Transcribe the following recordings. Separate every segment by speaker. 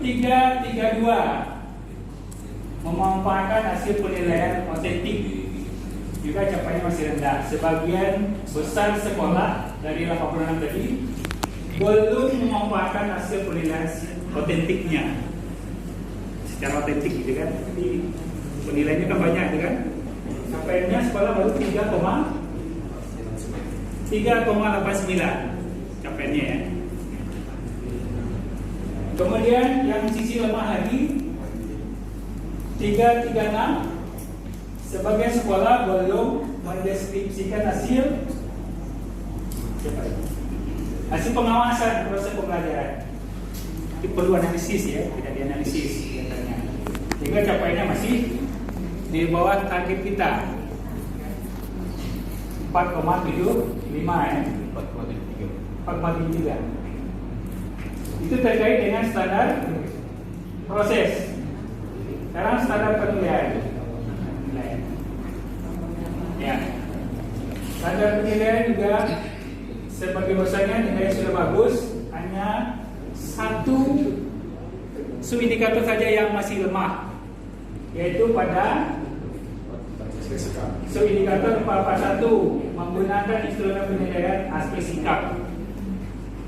Speaker 1: 332 memanfaatkan hasil penilaian otentik, juga capaiannya masih rendah. Sebagian besar sekolah dari 86 tadi belum memanfaatkan hasil penilaian otentiknya secara otentik gitu kan. Jadi penilaiannya kan banyak gitu kan. Capaiannya sekolah baru 3,89 capaiannya ya. Kemudian yang sisi lemah lagi 336, sebagian sekolah belum mendeskripsikan hasil pengawasan proses pembelajaran. Itu perlu analisis ya, tidak dianalisis katanya. Sehingga capaiannya masih di bawah target kita 4,75 ya. 4,73. Itu terkait dengan standar proses. Sekarang standar penilaian. Ya. Standar penilaian juga sebagai besarnya nilai sudah bagus, hanya satu subindikator saja yang masih lemah, yaitu pada subindikator 441 menggunakan instrumen penilaian aspek sikap.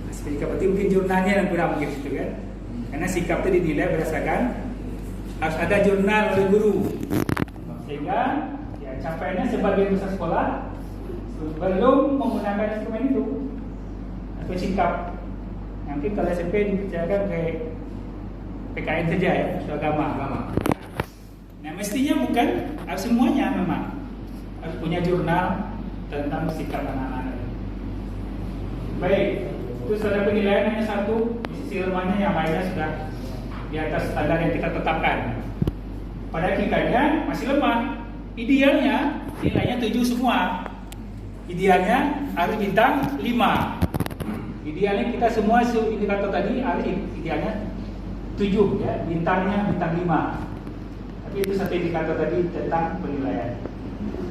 Speaker 1: Aspek sikap berarti mungkin jurnalnya yang kurang begitu kan? Karena sikap itu dinilai berdasarkan harus ada jurnal oleh guru, sehingga ya capaiannya sebagai besar sekolah belum menggunakan instrumen itu aspek sikap. Nanti kalau SMP dipercayakan ke PKN saja ya, agama. Nah mestinya bukan harus semuanya, memang harus punya jurnal tentang sikap anak-anak. Baik, itu standar penilaian hanya satu, di sisi lemahnya yang lainnya sudah di atas standar yang kita tetapkan. Pada hakikatnya masih lemah. Idealnya nilainya 7 semua. Idealnya harus bintang 5. Idealnya kita semua indikator tadi harus idealnya 7 ya, bintangnya bintang 5. Tapi itu satu indikator tadi tentang penilaian.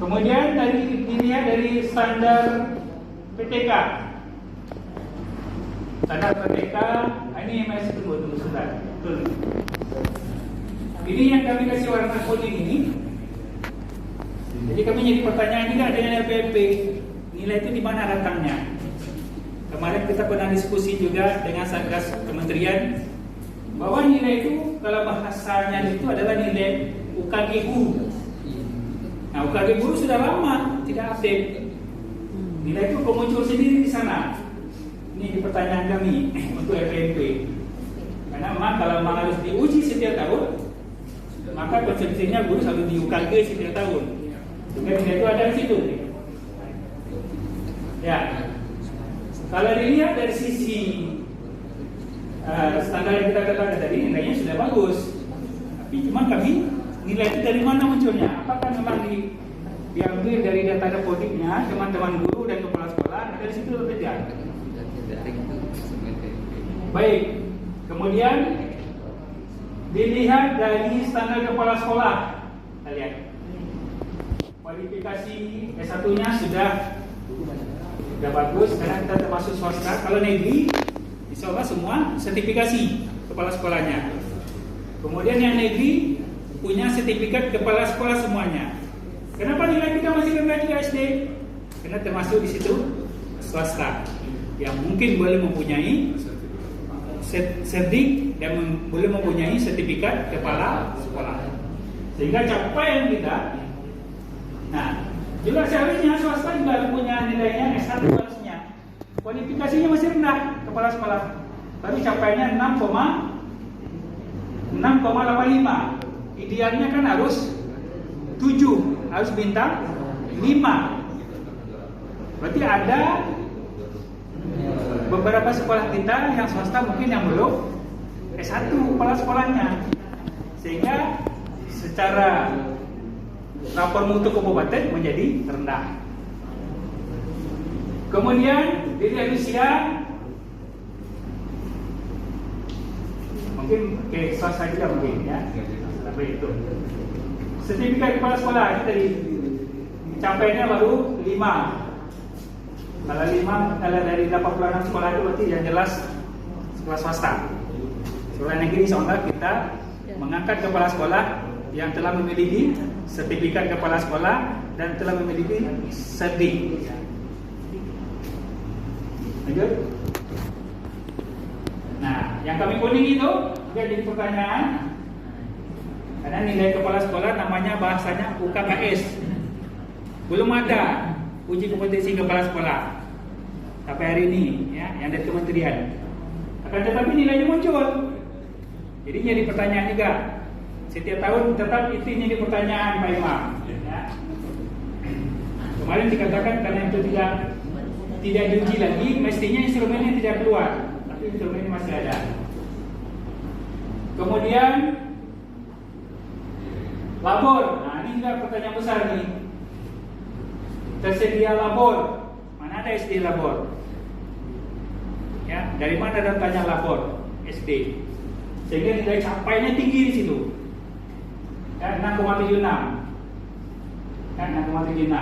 Speaker 1: Kemudian dilihat dari standar PTK. Standar PTK ini masih tunggu sebentar. Ini yang kami kasih warna kuning ini. Jadi kami jadi pertanyaan juga dengan LPMP, nilai itu di mana datangnya? Kemarin kita pernah diskusi juga dengan Satgas Kementerian bahwa nilai itu kalau bahasanya itu adalah nilai UKG guru. Nah UKG guru sudah lama tidak update. Nilai itu muncul sendiri di sana. Ini di pertanyaan kami untuk LPMP. Karena memang kalau memang harus diuji setiap tahun, maka konsepsinya guru harus di UKG setiap tahun. Sehingga nilai itu ada di situ. Ya. Kalau dilihat dari sisi standar yang kita katakan tadi, nilainya sudah bagus. Tapi cuma kami nilai itu dari mana munculnya? Apakah memang diambil dari data dapotiknya teman-teman guru dan kepala sekolah? Dari situ atau tidak? Baik. Kemudian dilihat dari standar kepala sekolah. Kita lihat. Kualifikasi S1-nya sudah bagus karena kita termasuk swasta. Kalau negeri, insya Allah semua sertifikasi kepala sekolahnya. Kemudian yang negeri punya sertifikat kepala sekolah semuanya. Kenapa nilai kita masih rendah di SD? Karena termasuk di situ swasta yang mungkin boleh mempunyai sertif dan boleh mempunyai sertifikat kepala sekolah. Sehingga capaian kita. Nah, juga seharusnya swasta juga punya nilainya S1 harusnya. Kualifikasinya masih rendah kepala sekolah. Tapi capaiannya 6,85. Idealnya kan harus 7, harus bintang 5. Berarti ada beberapa sekolah kita yang swasta mungkin yang belum S1 kepala sekolahnya. Sehingga secara rapor mutu kabupaten menjadi rendah. Kemudian dilihat usia, mungkin swasta juga mungkin ya. Sampai itu. Sertifikat kepala sekolah kita capainya baru 5. Kalau 5, kalau dari 86 sekolah itu berarti yang jelas sekolah swasta. sekolah negeri seolah kita mengangkat kepala sekolah yang telah memiliki sertifikat kepala sekolah dan telah memiliki serdik. Lanjut. Nah, yang kami kuning itu juga jadi pertanyaan. Karena nilai kepala sekolah namanya bahasanya UKKS. Belum ada uji kompetensi kepala sekolah sampai hari ini, ya, yang dari kementerian. Akan tetapi nilainya muncul. Jadi jadi pertanyaan juga. Setiap tahun tetap itu jadi pertanyaan Pak Imam. Ya. Kemarin dikatakan karena itu tidak diuji lagi, mestinya instrumennya tidak keluar, tapi instrumennya masih ada. Kemudian labor. Nah, ini juga pertanyaan besar nih. Tersedia labor. Mana ada SD labor? Ya, dari mana datanya labor SD? Sehingga nilai capainya tinggi di situ. Ya, 6,76. Ya, 6,76.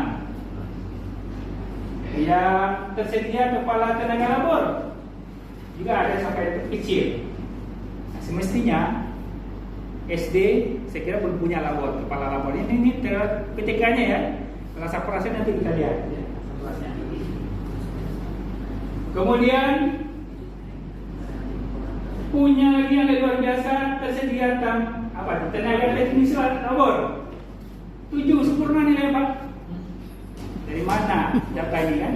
Speaker 1: Yang tersedia kepala tenaga labor juga ada sampai kecil. Nah, semestinya SD saya kira belum punya labor, kepala labor ini ketikanya ya. Kelas operasi nanti kita lihat. Ya, kemudian punya lagi yang luar biasa, tersedia tenaga teknis labor 7 sempurna nilai Pak. Dari mana data ini kan?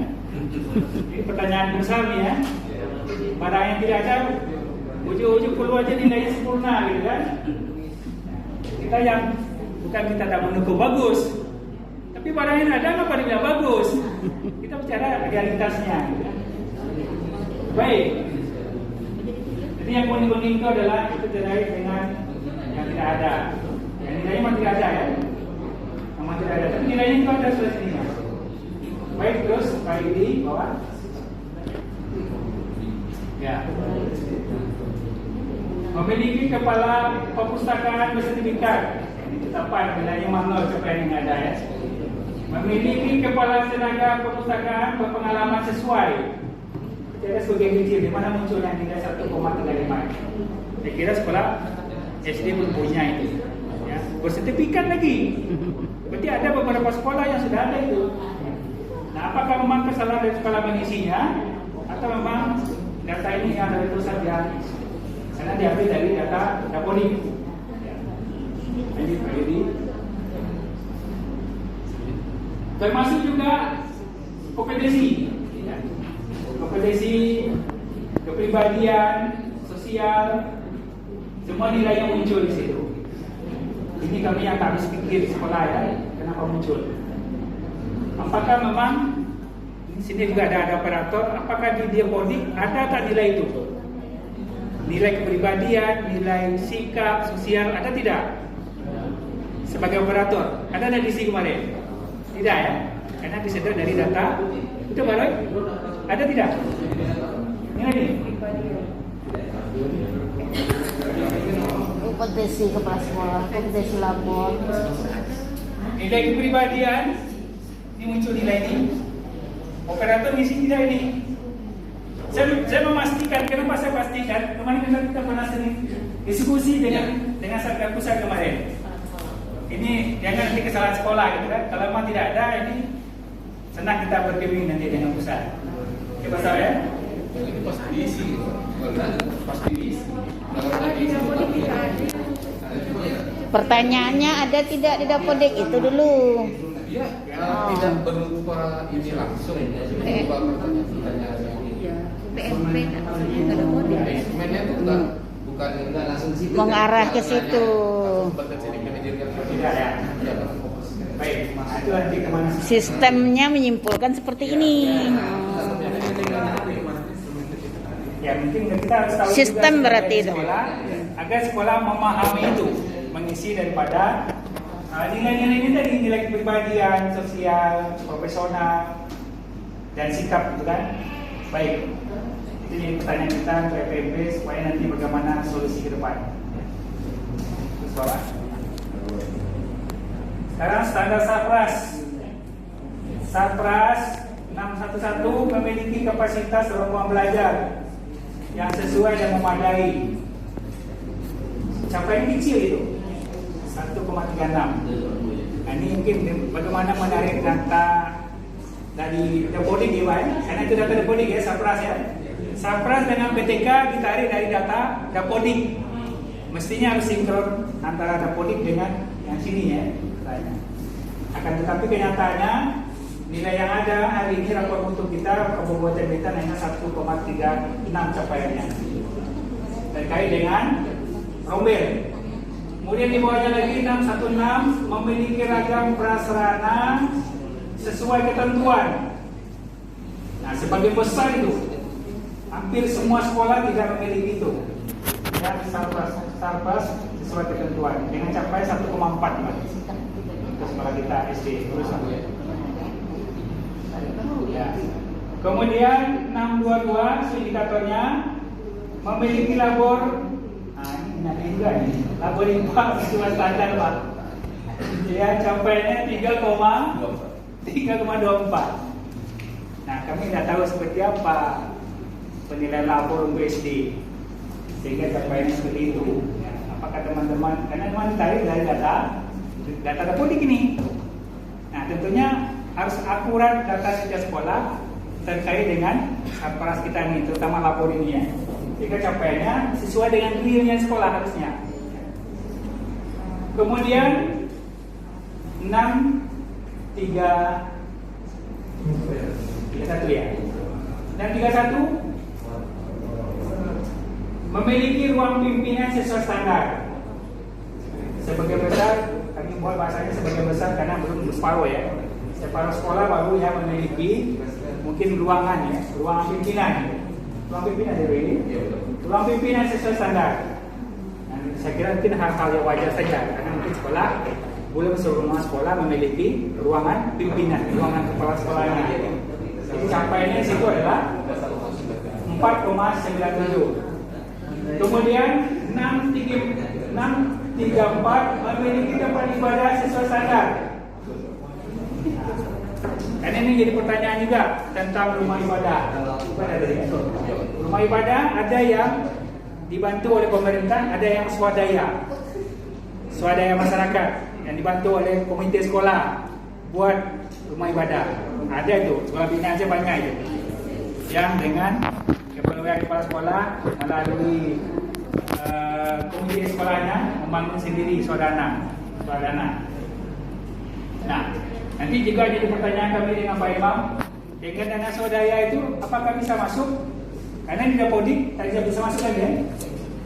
Speaker 1: Ini pertanyaan besar nih ya. Pada yang tidak ada, ujuk-ujuk keluar aja nilainya sempurna gitu kan? Kita yang bukan kita tak mendukung bagus, tapi pada yang ada nggak pada bilang bagus. Kita bicara realitasnya. Gitu kan? Baik. Jadi yang kuning-kuning itu adalah itu terkait dengan yang tidak ada. Yang nilainya memang tidak ada ya. Memang tidak ada. Tapi nilainya itu ada sudah sini. Baik, terus kali ini bawah. Ya. Memiliki kepala perpustakaan bersertifikat. Ini tetapkan nilainya manual supaya yang ada ya. Memiliki kepala tenaga perpustakaan berpengalaman sesuai. Kita sebagai kecil, di mana munculnya nilai 1,35. Saya kira sekolah SD pun punya itu. Ya. Bersertifikat lagi. Berarti ada beberapa sekolah yang sudah ada itu. Nah, apakah memang kesalahan dari sekolah mengisinya atau memang data ini yang dari pusat yang karena diambil dari data Dapodik. Jadi termasuk juga kompetensi, kepribadian, sosial, semua nilai yang muncul di situ. Ini kami yang tak habis pikir sekolah ya, kenapa muncul? Apakah memang di sini juga ada operator? Apakah di Dapodik ada tak nilai itu? Nilai kepribadian, nilai sikap, sosial ada tidak? Sebagai operator ada di sini kemarin? Tidak ya? Karena disedot dari data. Itu baru? Ada tidak? Ini lagi.
Speaker 2: Kompetensi kepala sekolah, kompetensi labor.
Speaker 1: Nilai kepribadian. Ini muncul nilai ini. Operator ngisi tidak ini. Saya memastikan, kenapa saya pastikan? Kemarin kita pernah sering diskusi dengan Satgas Pusat kemarin. Ini jangan nanti kesalahan sekolah gitu kan. Kalau memang tidak ada ini senang kita bergeming nanti dengan pusat. Coba saya. Pasti isi.
Speaker 2: Pertanyaannya ada tidak di Dapodik itu dulu.
Speaker 3: Iya, tidak berupa ini langsung, berupa pertanyaan-pertanyaan yang
Speaker 2: PMP nggak ada kode.
Speaker 3: instrumennya itu bukan langsung di situ.
Speaker 2: Mengarah ke situ.
Speaker 1: Tidak ya. Baik, itu nanti kemana?
Speaker 2: Sistemnya menyimpulkan seperti ini.
Speaker 1: Ya mungkin kita harus tahu
Speaker 2: Sistem
Speaker 1: juga
Speaker 2: berarti itu.
Speaker 1: sekolah, agar sekolah memahami itu, mengisi daripada nilai-nilai ini tadi, nilai kepribadian, sosial, profesional, dan sikap gitu kan. Baik, itu jadi pertanyaan kita ke FPMP supaya nanti bagaimana solusi ke depan. Terus bawah. Sekarang standar Sapras. Sapras 611 memiliki kapasitas ruang belajar yang sesuai dan memadai. capaian kecil itu 1,36. Nah, ini mungkin bagaimana menarik data dari Dapodik ya Pak, karena itu data Dapodik ya, Sapras ya. Sapras dengan PTK ditarik dari data Dapodik. Mestinya harus sinkron antara Dapodik dengan yang sini ya. Akan tetapi kenyataannya nilai yang ada hari ini rapor mutu kita Kabupaten Bintan hanya 1,36 capaiannya terkait dengan rombel. Kemudian di bawahnya lagi 616 memiliki ragam prasarana sesuai ketentuan. Nah, sebagian besar itu hampir semua sekolah tidak memiliki itu. Ya, Sarpas sesuai ketentuan dengan capaian 1,4 untuk sekolah kita SD terus ya. Kemudian 622 indikatornya memiliki labor. Nah, ini nanti juga nih. Labor IPA sesuai standar Pak. Ya, capaiannya 3,24. Nah, kami tidak tahu seperti apa penilaian labor untuk SD sehingga capaiannya seperti itu. Ya, apakah teman-teman, karena teman ditarik dari data Dapodik ini. Nah, tentunya harus akurat data setiap sekolah terkait dengan Sarparas kita ini, terutama lapor ini ya. Jika capaiannya sesuai dengan realnya sekolah harusnya. Kemudian 631 ya. Dan 31 memiliki ruang pimpinan sesuai standar. Sebagai besar, kami buat bahasanya sebagai besar karena belum separuh ya. Separuh sekolah baru yang memiliki mungkin ruangan ya, ruangan pimpinan. Ruang pimpinan dari ini, ruang pimpinan sesuai standar. Nah, saya kira mungkin hal-hal yang wajar saja karena mungkin sekolah belum semua sekolah memiliki ruangan pimpinan, ruangan kepala sekolahnya. Jadi capaiannya situ adalah 4,97. Kemudian 634 memiliki tempat ibadah sesuai standar. Karena ini jadi pertanyaan juga tentang rumah ibadah. Rumah ibadah ada yang dibantu oleh pemerintah, ada yang swadaya masyarakat yang dibantu oleh komite sekolah buat rumah ibadah. Ada itu, sekolah bina aja banyak itu. Yang dengan kepenuhan kepala sekolah melalui komite sekolahnya membangun sendiri swadana. Nah, nanti juga jadi pertanyaan kami dengan Pak Imam, dengan dana swadaya itu apakah bisa masuk? Karena di Dapodik tidak bisa masuk lagi ya.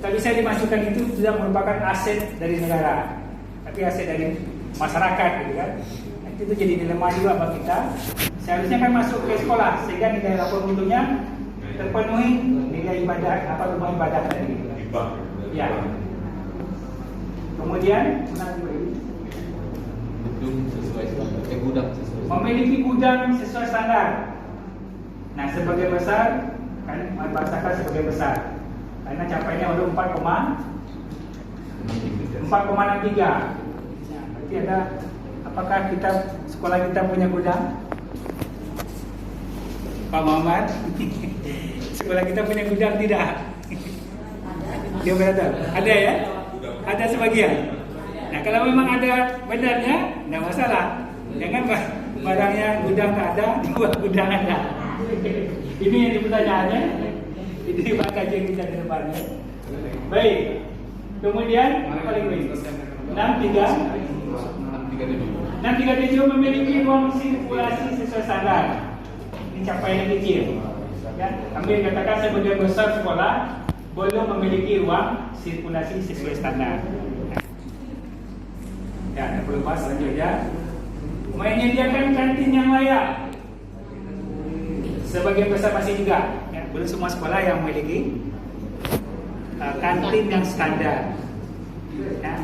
Speaker 1: Tak bisa dimasukkan, itu sudah merupakan aset dari negara, tapi aset dari masyarakat gitu kan. Nanti itu jadi dilema juga bagi kita. Seharusnya kan masuk ke sekolah sehingga nilai lapor mutunya terpenuhi nilai ibadah rumah ibadah tadi. Ya. Kemudian memiliki gudang sesuai standar. Nah, sebagai besar kan bahasakan sebagai besar karena capaiannya baru 4,63. Ya, berarti ada, apakah sekolah kita punya gudang? Pak Muhammad, sekolah kita punya gudang tidak? Dia berada? Ada ya? Ada sebagian. Nah, kalau memang ada benarnya, tidak masalah. Jangan barangnya gudang tak ada, dua gudang ada. Ini yang dipertanyaannya. Ini Pak kajian kita ke depannya. Baik. Kemudian apa lagi? 637 memiliki ruang sirkulasi sesuai standar. Ini capaian kecil. Ya, kami katakan sebagian besar sekolah belum memiliki ruang sirkulasi sesuai standar. Ya, ada perlu bahas selanjutnya. Menyediakan kantin yang layak. Sebagian besar masih juga, ya, belum semua sekolah yang memiliki kantin yang standar. Ya,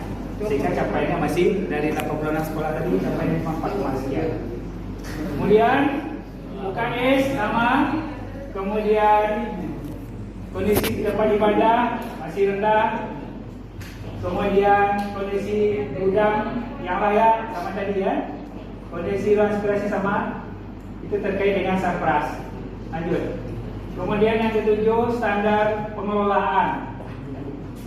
Speaker 1: sehingga capaiannya masih dari 86 sekolah tadi capaiannya cuma 4 sekian. Kemudian UKS sama, kemudian kondisi tempat ibadah masih rendah. Kemudian kondisi gudang yang layak sama tadi ya. Kondisi ruang sirkulasi sama, itu terkait dengan Sarpras. Lanjut. Kemudian yang ketujuh, standar pengelolaan.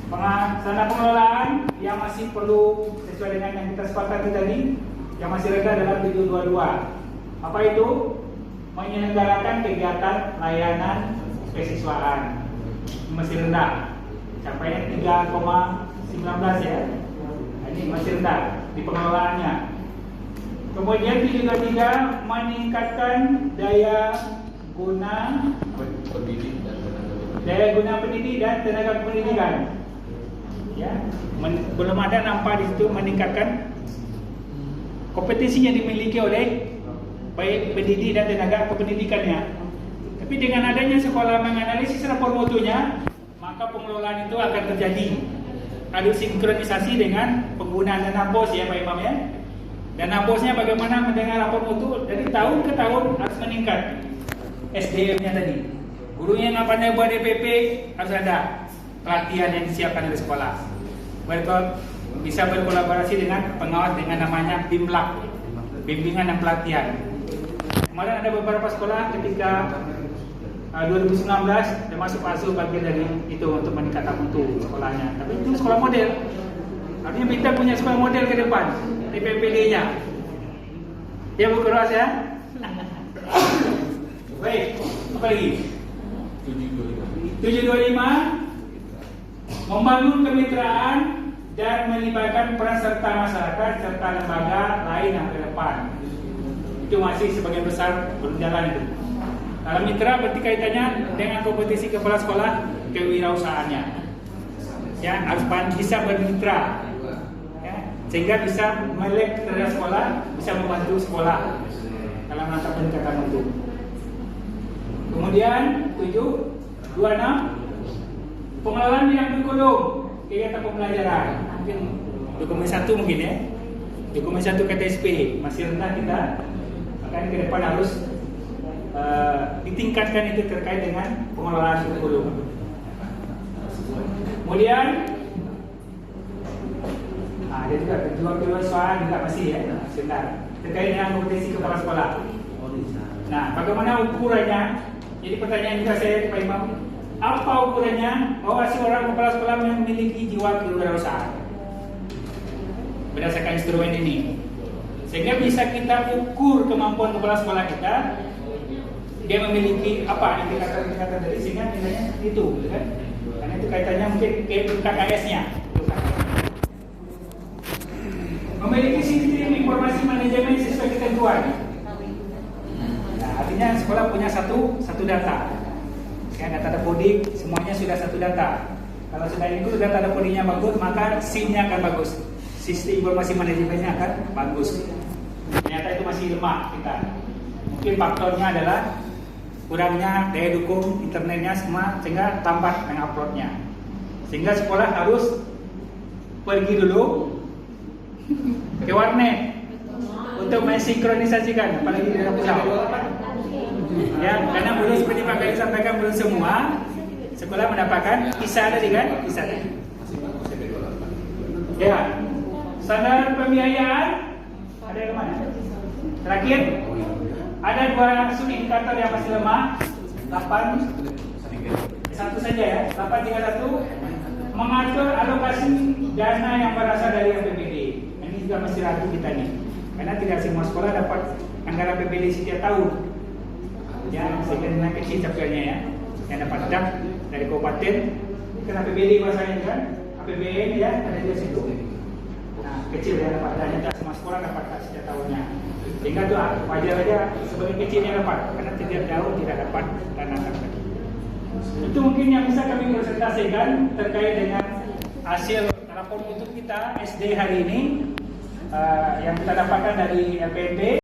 Speaker 1: Sarana pengelolaan yang masih perlu sesuai dengan yang kita sepakati tadi, yang masih rendah dalam 722. Apa itu? Menyelenggarakan kegiatan layanan kesiswaan masih rendah, capaian 3,19 ya. Ini masih rendah di pengelolaannya. Kemudian 723 meningkatkan daya guna pendidik dan tenaga pendidikan. Ya, belum ada nampak di situ meningkatkan kompetensi yang dimiliki oleh baik pendidik dan tenaga kependidikannya. Tapi dengan adanya sekolah menganalisis rapor mutunya, maka pengelolaan itu akan terjadi. Ada sinkronisasi dengan penggunaan dana BOS ya Pak Imam ya. Dana BOS-nya bagaimana mendengar rapor mutu dari tahun ke tahun harus meningkat. SDM-nya tadi, gurunya yang pandai buat DPP harus ada pelatihan yang disiapkan oleh sekolah. Bisa berkolaborasi dengan pengawas dengan namanya BIMLAK, bimbingan dan pelatihan. Kemarin ada beberapa sekolah ketika 2019 dia masuk asuh bagian dari itu untuk meningkatkan mutu sekolahnya. Tapi itu sekolah model. Artinya kita punya sekolah model ke depan di PPD-nya. Ya Bu Keras ya. Baik, apa lagi? 725 membangun kemitraan dan melibatkan peran serta masyarakat serta lembaga lain yang ke depan. Itu masih sebagian besar berjalan itu. Kalau mitra berarti kaitannya dengan kompetisi kepala sekolah kewirausahaannya. Ya, harus bisa bermitra. Ya, sehingga bisa melek terhadap sekolah, bisa membantu sekolah dalam rangka peningkatan mutu. Kemudian 726 pengelolaan bidang kurikulum kegiatan pembelajaran. Mungkin dokumen 1 mungkin ya. Dokumen 1 KTSP masih rendah kita. Makanya ke depan harus ditingkatkan itu terkait dengan pengelolaan kurikulum. Kemudian ada juga kewirausahaan juga masih ya, sebentar terkait dengan kompetensi kepala sekolah. Nah, bagaimana ukurannya? Jadi pertanyaan juga saya Pak Imam, apa ukurannya bahwa seorang kepala sekolah memiliki jiwa kewirausahaan berdasarkan instrumen ini, sehingga bisa kita ukur kemampuan kepala sekolah kita. Dia memiliki apa indikator-indikator dari sehingga nilainya itu, gitu kan? Karena itu kaitannya mungkin ke KKS-nya. Memiliki sistem informasi manajemen sesuai ketentuan. Nah, artinya sekolah punya satu data. Kayak data dapodik, semuanya sudah satu data. Kalau sudah itu data dapodiknya bagus, maka SIM-nya akan bagus. Sistem informasi manajemennya akan bagus. Ternyata itu masih lemah kita. Mungkin faktornya adalah kurangnya daya dukung internetnya semua sehingga lambat menguploadnya. Sehingga sekolah harus pergi dulu ke warnet untuk mensinkronisasikan, apalagi di dalam pulau. Ya, karena belum seperti Pak Kali sampaikan belum semua sekolah mendapatkan kisah tadi kan, kisah tadi. Ya, standar pembiayaan ada yang mana? Terakhir. Ada 2 subindikator yang masih lemah. 8 satu saja ya. 831 mengatur alokasi dana yang berasal dari APBD. Ini juga masih ragu kita nih. Karena tidak semua sekolah dapat anggaran APBD setiap tahun. Ya, sekian kecil capaiannya ya. Yang dapat DAP dari kabupaten kan APBD bahasanya kan. APBN ya ada di situ. Nah, kecil ya dapat dana, tidak semua sekolah dapat setiap tahunnya. Sehingga itu wajar aja sebagai kecilnya dapat, karena tidak jauh tidak dapat dana tersebut. Itu mungkin yang bisa kami presentasikan terkait dengan hasil rapor mutu kita SD hari ini yang kita dapatkan dari LPNP.